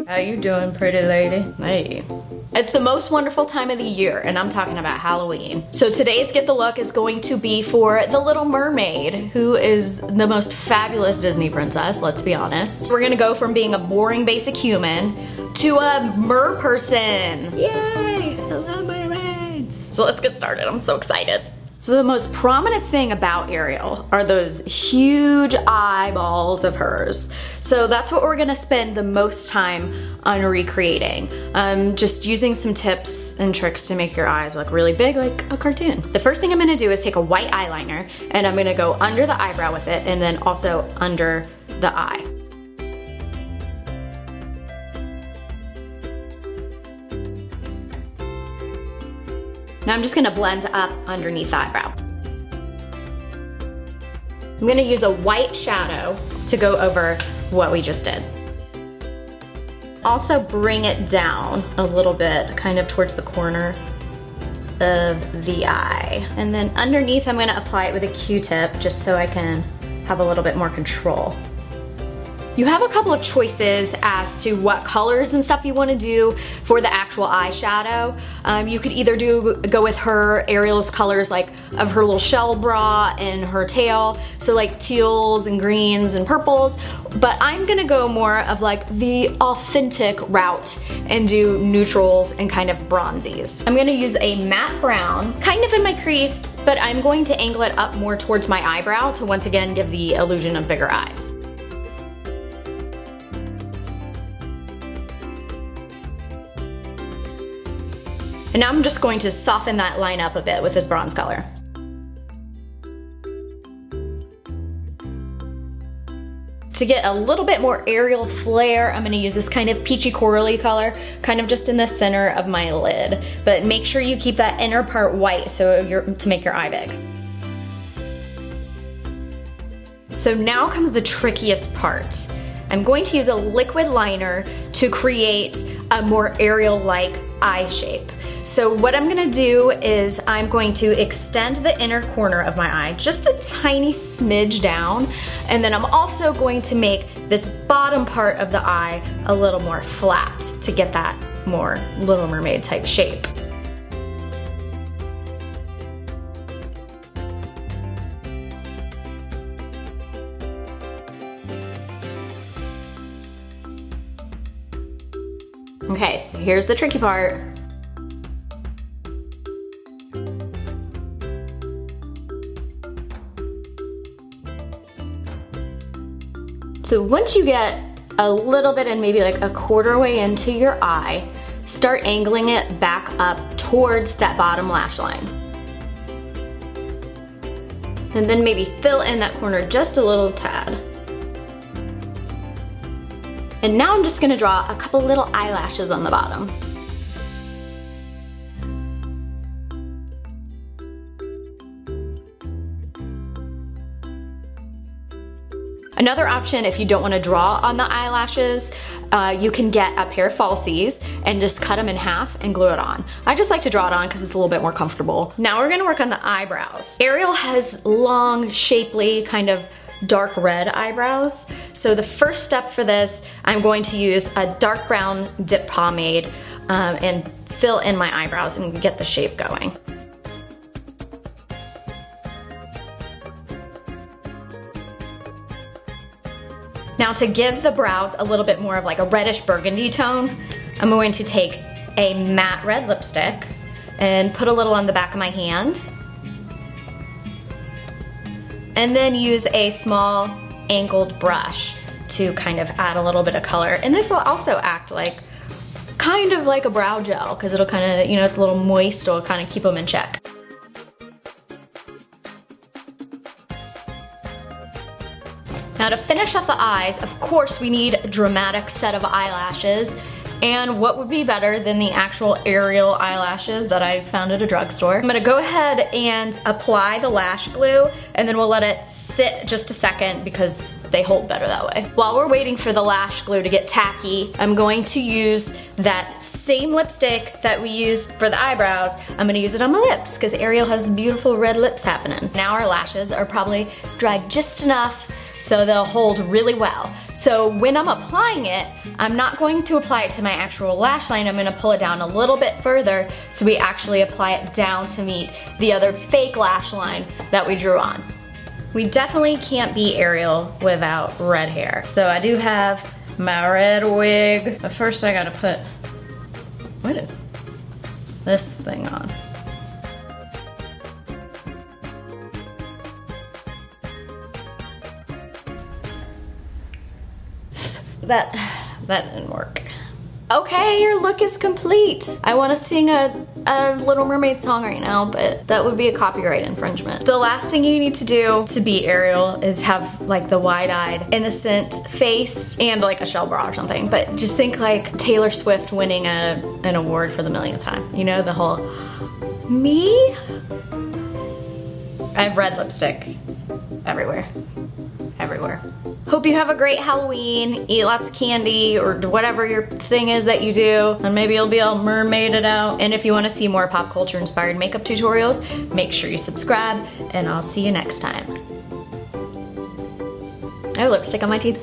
morning. How you doing, pretty lady? Hey. It's the most wonderful time of the year, and I'm talking about Halloween. So today's Get the Look is going to be for the Little Mermaid, who is the most fabulous Disney princess, let's be honest. We're gonna go from being a boring basic human to a mer person. Yay, I love mermaids. So let's get started, I'm so excited. So the most prominent thing about Ariel are those huge eyeballs of hers. So that's what we're gonna spend the most time on recreating. Just using some tips and tricks to make your eyes look really big like a cartoon. The first thing I'm gonna do is take a white eyeliner and I'm gonna go under the eyebrow with it and then also under the eye. Now I'm just gonna blend up underneath the eyebrow. I'm gonna use a white shadow to go over what we just did. Also bring it down a little bit, kind of towards the corner of the eye. And then underneath I'm gonna apply it with a Q-tip just so I can have a little bit more control. You have a couple of choices as to what colors and stuff you want to do for the actual eyeshadow. You could either go with her Ariel's colors like of her little shell bra and her tail, so like teals and greens and purples, but I'm gonna go more of like the authentic route and do neutrals and kind of bronzies. I'm gonna use a matte brown, kind of in my crease, but I'm going to angle it up more towards my eyebrow to once again give the illusion of bigger eyes. And now I'm just going to soften that line up a bit with this bronze color. To get a little bit more Ariel flair, I'm gonna use this kind of peachy corally color, kind of just in the center of my lid. But make sure you keep that inner part white to make your eye big. So now comes the trickiest part. I'm going to use a liquid liner to create a more Ariel-like eye shape. So what I'm gonna do is I'm going to extend the inner corner of my eye just a tiny smidge down, and then I'm also going to make this bottom part of the eye a little more flat to get that more Little Mermaid type shape. Okay, so here's the tricky part. So once you get a little bit and maybe like a quarter way into your eye, start angling it back up towards that bottom lash line. And then maybe fill in that corner just a little tad. And now I'm just gonna draw a couple little eyelashes on the bottom. Another option, if you don't want to draw on the eyelashes, you can get a pair of falsies and just cut them in half and glue it on. I just like to draw it on because it's a little bit more comfortable. Now we're gonna work on the eyebrows. Ariel has long, shapely, kind of dark red eyebrows. So the first step for this, I'm going to use a dark brown dip pomade and fill in my eyebrows and get the shape going. Now to give the brows a little bit more of like a reddish burgundy tone, I'm going to take a matte red lipstick and put a little on the back of my hand. And then use a small angled brush to kind of add a little bit of color. And this will also act like, kind of like a brow gel, because it'll kind of, you know, it's a little moist, it'll kind of keep them in check. Now to finish off the eyes, of course we need a dramatic set of eyelashes. And what would be better than the actual Ariel eyelashes that I found at a drugstore? I'm gonna go ahead and apply the lash glue, and then we'll let it sit just a second because they hold better that way. While we're waiting for the lash glue to get tacky, I'm going to use that same lipstick that we used for the eyebrows. I'm gonna use it on my lips because Ariel has beautiful red lips happening. Now our lashes are probably dried just enough so they'll hold really well. So when I'm applying it, I'm not going to apply it to my actual lash line. I'm gonna pull it down a little bit further so we actually apply it down to meet the other fake lash line that we drew on. We definitely can't be Ariel without red hair. So I do have my red wig, but first I gotta put this thing on. That didn't work. Okay, your look is complete. I want to sing a Little Mermaid song right now, but that would be a copyright infringement. The last thing you need to do to be Ariel is have like the wide-eyed, innocent face and like a shell bra or something. But just think like Taylor Swift winning an award for the millionth time. You know, the whole, me? I have red lipstick everywhere. Everywhere. Hope you have a great Halloween, eat lots of candy or whatever your thing is that you do, and maybe you'll be all mermaided out. And if you want to see more pop culture inspired makeup tutorials, make sure you subscribe, and I'll see you next time. I have lipstick on my teeth.